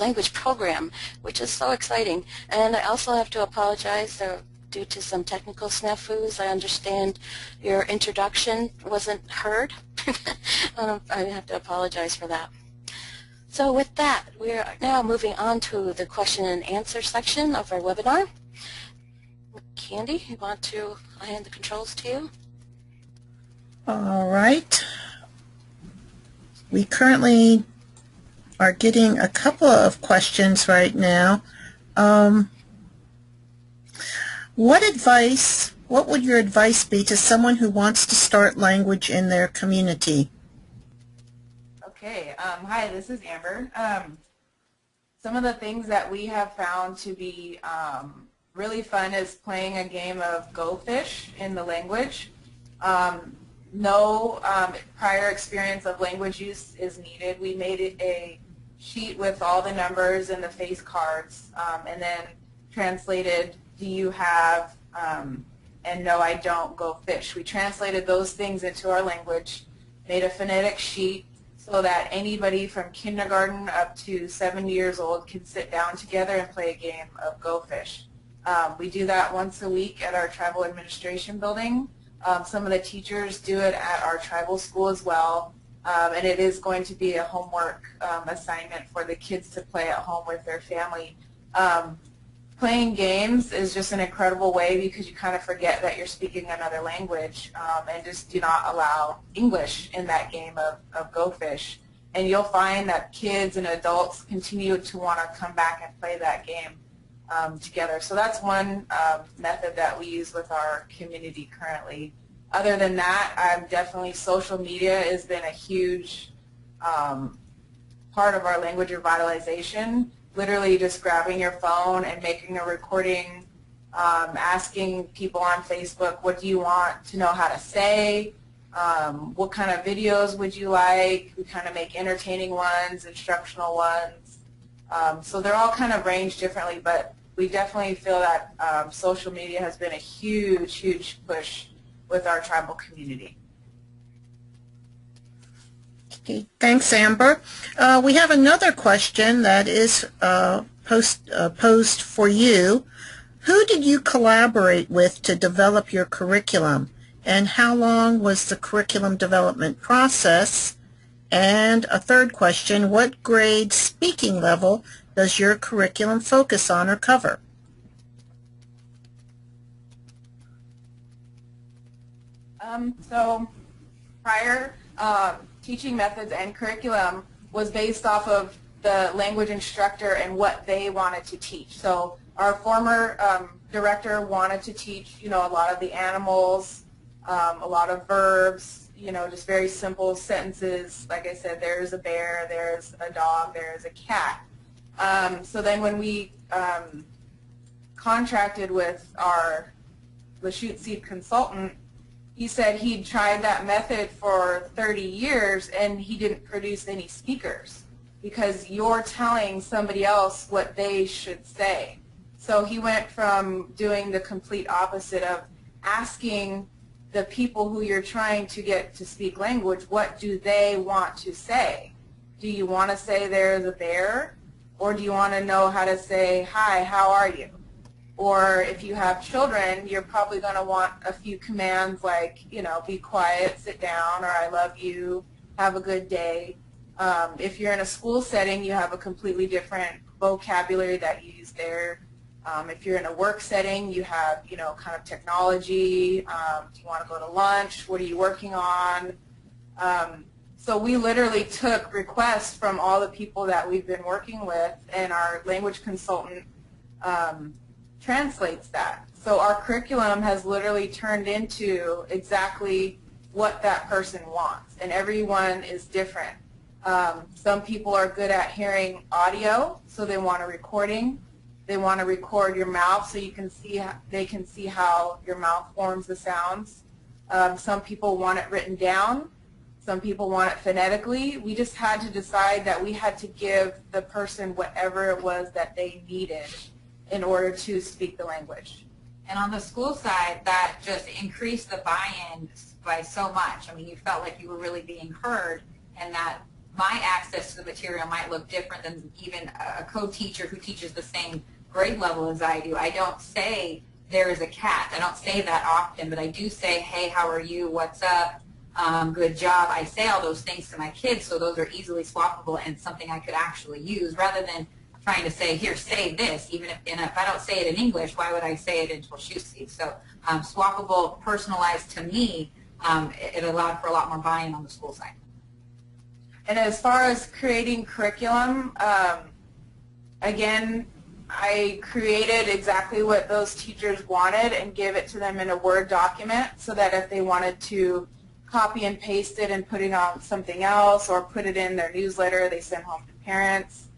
language program, which is so exciting. And I also have to apologize due to some technical snafus. I understand your introduction wasn't heard. I have to apologize for that. So with that, we are now moving on to the question and answer section of our webinar. Candy, you want to hand the controls to you? All right. We currently are getting a couple of questions right now. What would your advice be to someone who wants to start language in their community? Okay. Hi, this is Amber. Some of the things that we have found to be really fun is playing a game of Go Fish in the language. No prior experience of language use is needed. We made it a sheet with all the numbers and the face cards, and then translated, do you have, and no, I don't, go fish. We translated those things into our language, made a phonetic sheet so that anybody from kindergarten up to 70 years old can sit down together and play a game of Go Fish. We do that once a week at our tribal administration building. Some of the teachers do it at our tribal school as well, and it is going to be a homework assignment for the kids to play at home with their family. Playing games is just an incredible way because you kind of forget that you're speaking another language, and just do not allow English in that game of Go Fish. And you'll find that kids and adults continue to want to come back and play that game together. So that's one method that we use with our community currently. Other than that, definitely social media has been a huge part of our language revitalization. Literally just grabbing your phone and making a recording, asking people on Facebook, what do you want to know how to say? What kind of videos would you like? We kind of make entertaining ones, instructional ones. So they're all kind of ranged differently, but we definitely feel that social media has been a huge, huge push with our tribal community. Okay, thanks, Amber. We have another question that is posed for you. Who did you collaborate with to develop your curriculum, and how long was the curriculum development process? And a third question, what grade speaking level does your curriculum focus on or cover? So prior teaching methods and curriculum was based off of the language instructor and what they wanted to teach. So our former director wanted to teach, a lot of the animals, a lot of verbs, just very simple sentences. Like I said, there's a bear, there's a dog, there's a cat. So then when we contracted with our grantees consultant, he said he'd tried that method for 30 years and he didn't produce any speakers because you're telling somebody else what they should say. So he went from doing the complete opposite of asking the people who you're trying to get to speak language, what do they want to say? Do you want to say there's a bear? Or do you want to know how to say, hi, how are you? Or if you have children, you're probably going to want a few commands like, be quiet, sit down, or I love you, have a good day. If you're in a school setting, you have a completely different vocabulary that you use there. If you're in a work setting, you have, kind of technology. Do you want to go to lunch? What are you working on? So we literally took requests from all the people that we've been working with, and our language consultant translates that. So our curriculum has literally turned into exactly what that person wants, and everyone is different. Some people are good at hearing audio, so they want a recording. They want to record your mouth so they can see how your mouth forms the sounds. Some people want it written down. Some people want it phonetically. We just had to decide that we had to give the person whatever it was that they needed in order to speak the language. And on the school side, that just increased the buy-in by so much. I mean, you felt like you were really being heard, and that my access to the material might look different than even a co-teacher who teaches the same grade level as I do. I don't say, there is a cat. I don't say that often, but I do say, hey, how are you? What's up? Good job. I say all those things to my kids, so those are easily swappable and something I could actually use, rather than trying to say, here, say this, even if I don't say it in English, why would I say it in txWalšucid? So swappable, personalized to me, it allowed for a lot more buy-in on the school side. And as far as creating curriculum, again, I created exactly what those teachers wanted and gave it to them in a Word document so that if they wanted to copy and paste it and put it on something else or put it in their newsletter they send home to parents.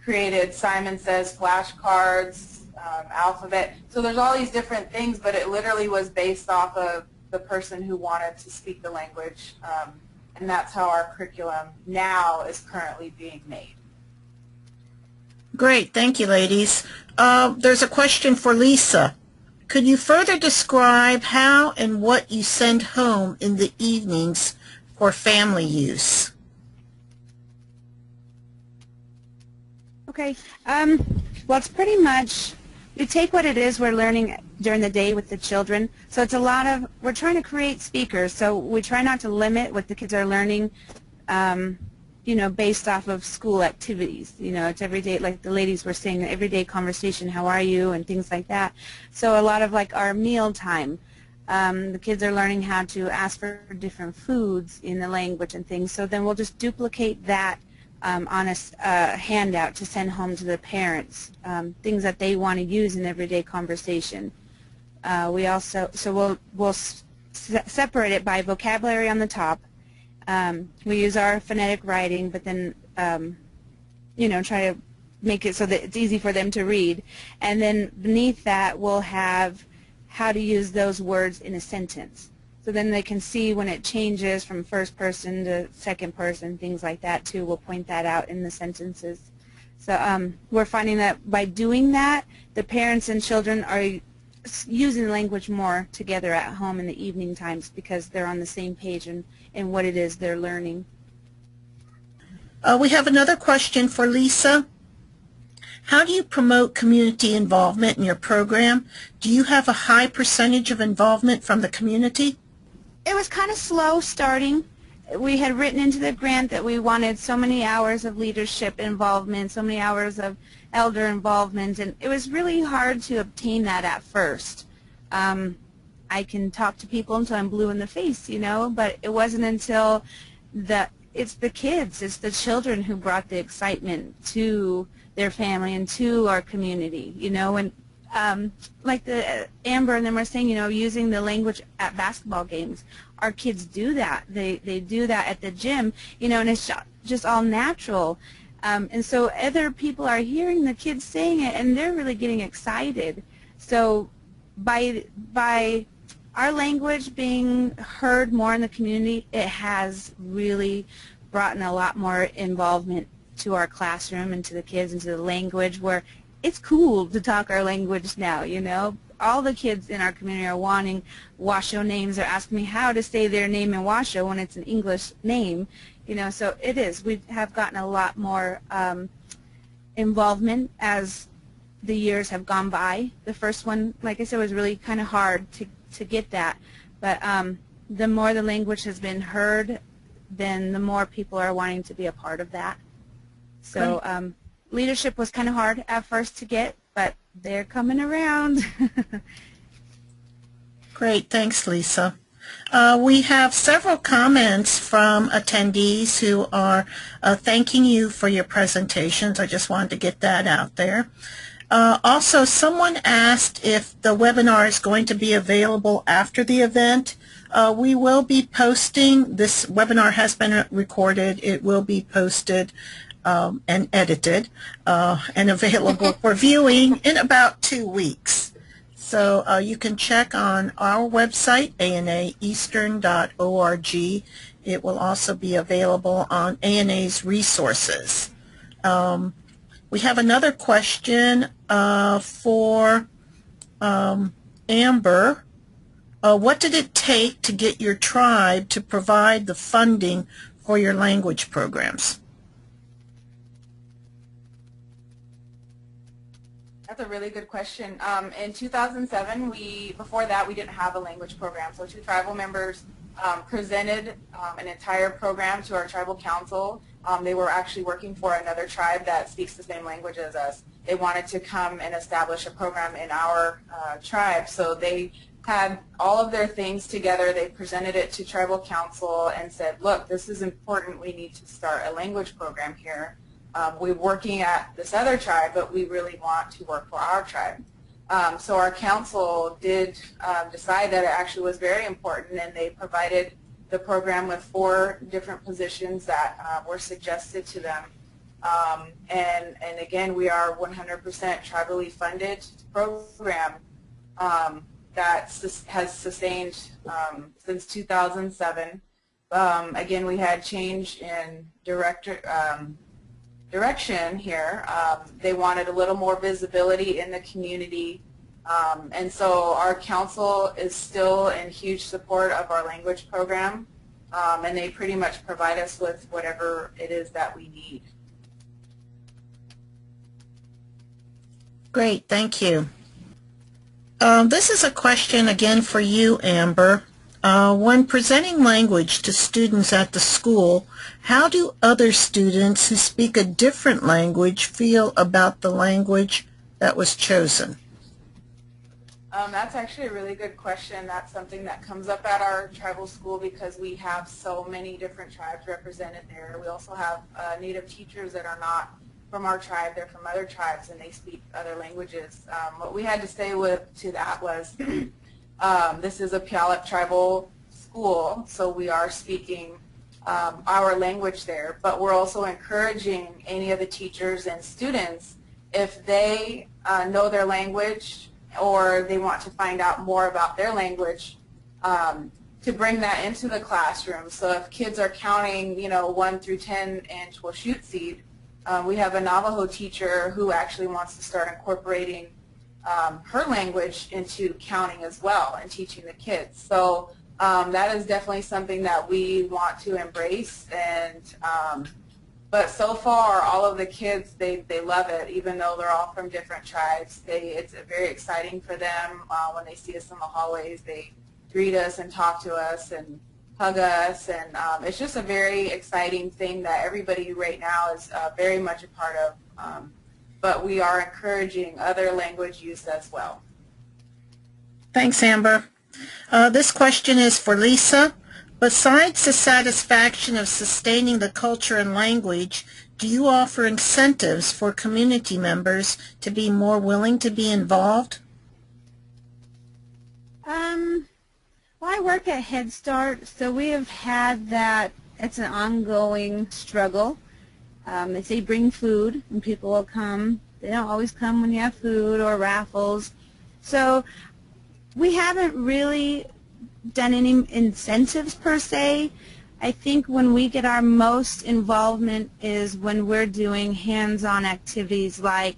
Created Simon Says flashcards, alphabet. So there's all these different things, but it literally was based off of the person who wanted to speak the language, and that's how our curriculum now is currently being made. Great. Thank you, ladies. There's a question for Lisa. Could you further describe how and what you send home in the evenings for family use? Okay. Well, it's pretty much, we take what it is we're learning during the day with the children. So it's a lot of, we're trying to create speakers. So we try not to limit what the kids are learning, based off of school activities. It's everyday, like the ladies were saying, everyday conversation, how are you, and things like that. So a lot of like our meal time. The kids are learning how to ask for different foods in the language and things. So then we'll just duplicate that on a handout to send home to the parents, things that they want to use in everyday conversation. We also, so we'll separate it by vocabulary on the top. We use our phonetic writing, but then, try to make it so that it's easy for them to read. And then beneath that, we'll have how to use those words in a sentence. So then they can see when it changes from first person to second person, things like that too. We'll point that out in the sentences. So we're finding that by doing that, the parents and children are using language more together at home in the evening times because they're on the same page in what it is they're learning. We have another question for Lisa. How do you promote community involvement in your program? Do you have a high percentage of involvement from the community? It was kind of slow starting, we had written into the grant that we wanted so many hours of leadership involvement, so many hours of elder involvement, and it was really hard to obtain that at first. I can talk to people until I'm blue in the face, you know, but it wasn't until it's the kids, it's the children who brought the excitement to their family and to our community, you know, and like Amber and them were saying, you know, using the language at basketball games. Our kids do that. They do that at the gym, you know, and it's just all natural. And so other people are hearing the kids saying it, and they're really getting excited. So by our language being heard more in the community, it has really brought in a lot more involvement to our classroom and to the kids and to the language, where it's cool to talk our language now, you know. All the kids in our community are wanting Washoe names. They're asking me how to say their name in Washoe when it's an English name, you know. So it is. We have gotten a lot more involvement as the years have gone by. The first one, like I said, was really kind of hard to get that. But the more the language has been heard, then the more people are wanting to be a part of that. So leadership was kind of hard at first to get, but they're coming around. Great, thanks, Lisa. We have several comments from attendees who are thanking you for your presentations. I just wanted to get that out there. Also, someone asked if the webinar is going to be available after the event. We will be posting. This webinar has been recorded. It will be posted and edited and available for viewing in about 2 weeks. So you can check on our website, anaeastern.org. It will also be available on ANA's resources. We have another question for Amber. What did it take to get your tribe to provide the funding for your language programs? That's a really good question. In 2007, before that, we didn't have a language program. So 2 tribal members presented an entire program to our tribal council. They were actually working for another tribe that speaks the same language as us. They wanted to come and establish a program in our tribe. So they had all of their things together. They presented it to tribal council and said, look, this is important. We need to start a language program here. We're working at this other tribe, but we really want to work for our tribe. So our council did decide that it actually was very important, and they provided the program with 4 different positions that were suggested to them. And again, we are 100% tribally funded program that has sustained since 2007. Again, we had change in direction here. They wanted a little more visibility in the community, and so our council is still in huge support of our language program, and they pretty much provide us with whatever it is that we need. Great, thank you. This is a question again for you, Amber. When presenting language to students at the school, how do other students who speak a different language feel about the language that was chosen? That's actually a really good question. That's something that comes up at our tribal school because we have so many different tribes represented there. We also have Native teachers that are not from our tribe. They're from other tribes and they speak other languages. What we had to say to that was this is a Puyallup tribal school, so we are speaking our language there, but we're also encouraging any of the teachers and students, if they know their language or they want to find out more about their language, to bring that into the classroom. So if kids are counting, 1 through 10 in txWalšucid, we have a Navajo teacher who actually wants to start incorporating her language into counting as well and teaching the kids. So that is definitely something that we want to embrace. And but so far, all of the kids, they love it, even though they're all from different tribes. It's very exciting for them when they see us in the hallways. They greet us and talk to us and hug us, and it's just a very exciting thing that everybody right now is very much a part of, but we are encouraging other language use as well. Thanks, Amber. This question is for Lisa. Besides the satisfaction of sustaining the culture and language, do you offer incentives for community members to be more willing to be involved? Well, I work at Head Start, so we have had that. It's an ongoing struggle. They say bring food, and people will come. They don't always come when you have food or raffles. So we haven't really done any incentives per se. I think when we get our most involvement is when we're doing hands-on activities like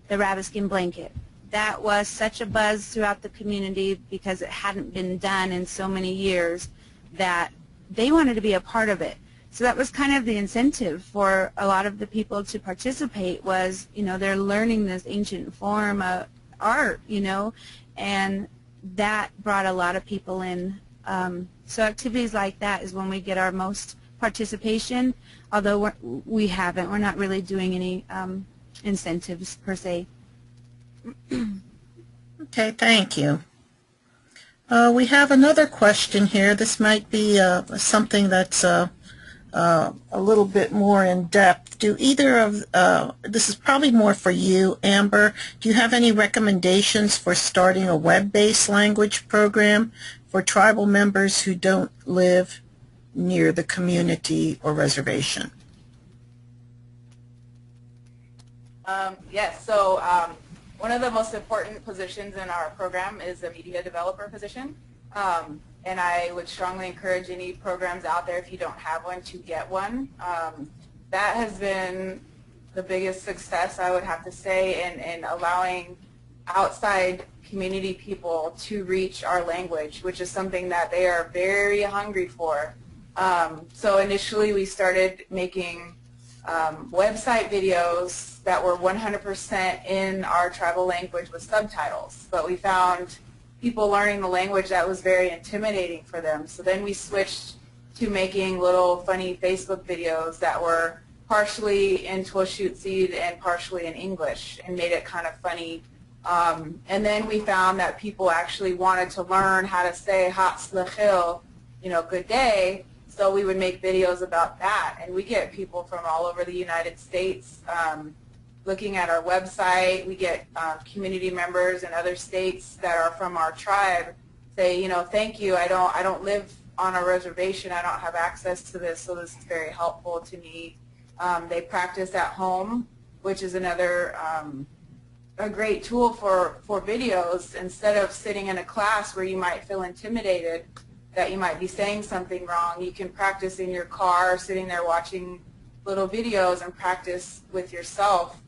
the rabbit skin blanket. That was such a buzz throughout the community because it hadn't been done in so many years that they wanted to be a part of it. So that was kind of the incentive for a lot of the people to participate was, they're learning this ancient form of art, and that brought a lot of people in. So activities like that is when we get our most participation, although we're not really doing any incentives per se. Okay, thank you. We have another question here. This might be something that's a little bit more in depth. Do either of, this is probably more for you, Amber, do you have any recommendations for starting a web-based language program for tribal members who don't live near the community or reservation? Yes, so one of the most important positions in our program is the media developer position. And I would strongly encourage any programs out there, if you don't have one, to get one. That has been the biggest success, I would have to say, in allowing outside community people to reach our language, which is something that they are very hungry for. So initially we started making website videos that were 100% in our tribal language with subtitles, but we found people learning the language that was very intimidating for them. So then we switched to making little funny Facebook videos that were partially in txWalšucid and partially in English and made it kind of funny. And then we found that people actually wanted to learn how to say Hatzlachil, good day. So we would make videos about that, and we get people from all over the United States looking at our website. We get community members in other states that are from our tribe say, thank you, I don't live on a reservation, I don't have access to this, so this is very helpful to me. They practice at home, which is another a great tool for videos. Instead of sitting in a class where you might feel intimidated that you might be saying something wrong, you can practice in your car, sitting there watching little videos and practice with yourself.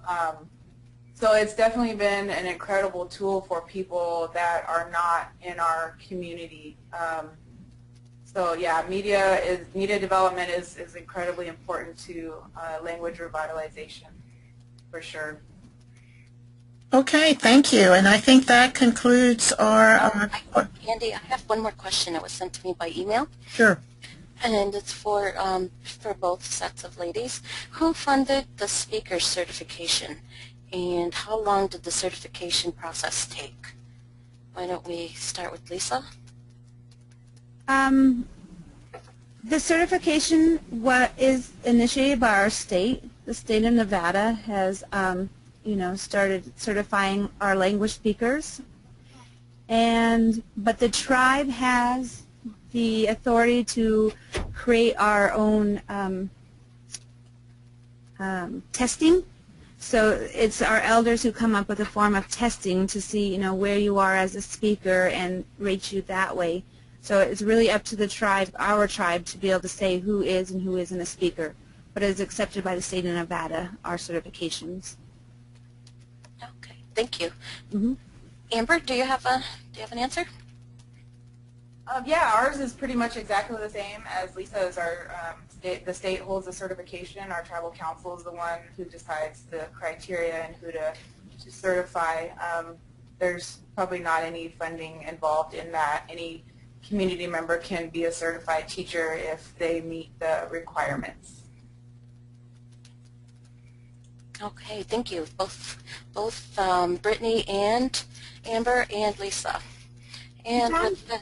So it's definitely been an incredible tool for people that are not in our community. So yeah, media development is incredibly important to language revitalization, for sure. Okay, thank you. And I think that concludes our... Andy, I have one more question that was sent to me by email. Sure. And it's for both sets of ladies. Who funded the speaker certification, and how long did the certification process take? Why don't we start with Lisa? The certification is initiated by our state. The state of Nevada has started certifying our language speakers, but the tribe has the authority to create our own testing. So it's our elders who come up with a form of testing to see, where you are as a speaker and rate you that way. So it's really up to the tribe, our tribe, to be able to say who is and who isn't a speaker. But it is accepted by the state of Nevada, our certifications. Okay, thank you. Mm-hmm. Amber, do you have an answer? Yeah, ours is pretty much exactly the same as Lisa's. The state holds the certification. Our tribal council is the one who decides the criteria and who to certify. There's probably not any funding involved in that. Any community member can be a certified teacher if they meet the requirements. Okay, thank you, both Brittany and Amber and Lisa. And Don, with the,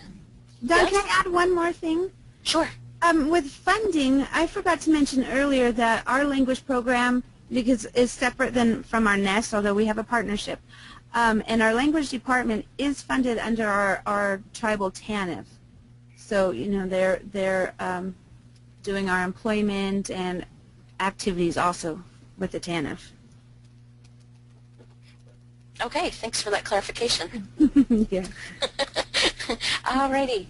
Don, yes? can I add one more thing? Sure. With funding, I forgot to mention earlier that our language program, because is separate from our NEST, although we have a partnership, and our language department is funded under our tribal TANF. So they're doing our employment and activities also with the TANF. Okay, thanks for that clarification. Yeah. Alrighty.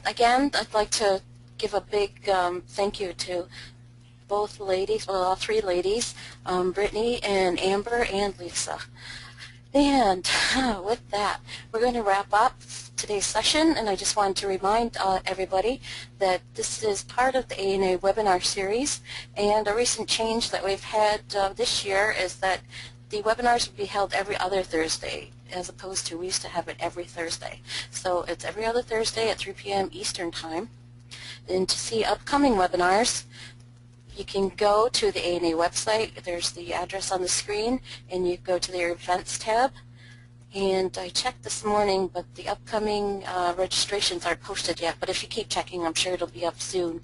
Again, I'd like to give a big thank you to both ladies, well, all three ladies, Brittany and Amber and Lisa. And with that, we're going to wrap up today's session, and I just wanted to remind everybody that this is part of the ANA webinar series, and a recent change that we've had this year is that the webinars will be held every other Thursday, as opposed to we used to have it every Thursday. So it's every other Thursday at 3 p.m. Eastern Time. And to see upcoming webinars, you can go to the ANA website. There's the address on the screen, and you go to the Events tab. And I checked this morning, but the upcoming registrations aren't posted yet. But if you keep checking, I'm sure it'll be up soon.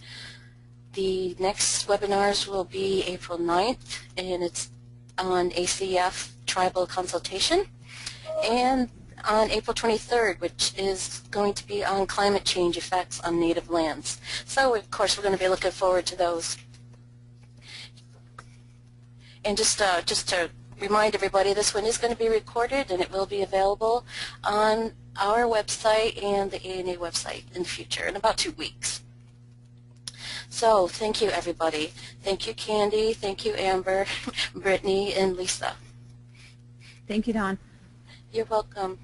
The next webinars will be April 9th, and it's on ACF Tribal Consultation, and on April 23rd, which is going to be on climate change effects on native lands. So, of course, we're going to be looking forward to those. And just to remind everybody, this one is going to be recorded, and it will be available on our website and the ANA website in the future, in about 2 weeks. So, thank you, everybody. Thank you, Candy. Thank you, Amber, Brittany, and Lisa. Thank you, Don. You're welcome.